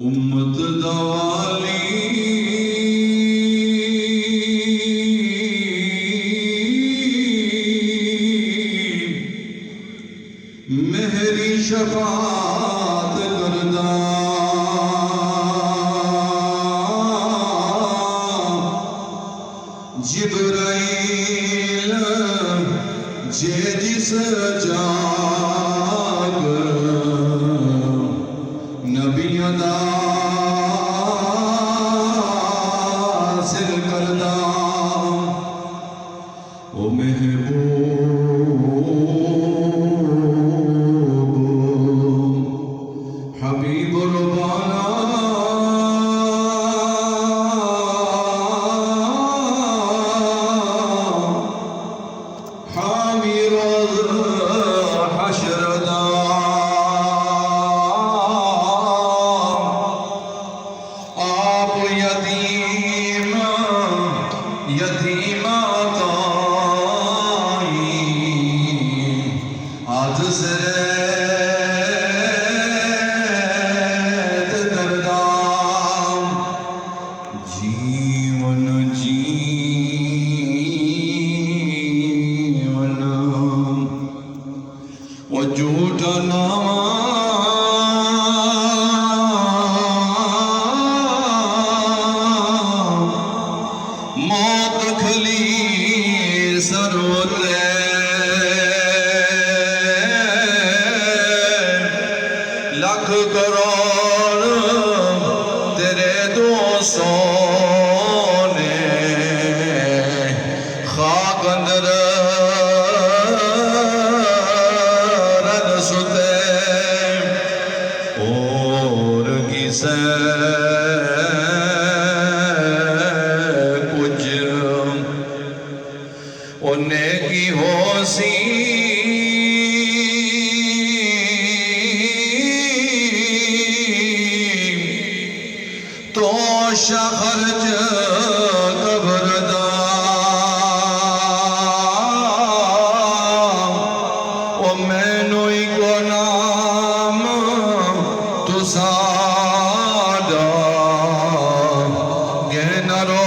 उम्मत दवाली मेहरी शफात करदा जिब्राइल जे जिस जाग नबियां दा सिर करदा ओ महबूब हबीब रबाना यतीमा ताई आज सरेत करदा जीवन जीवन वो झूठा नामा मौत खली सरवरे लख करोड़ तेरे दोस्तों ने खाक अंदर रन सुते और किसे उन्हें की होसी तो शहर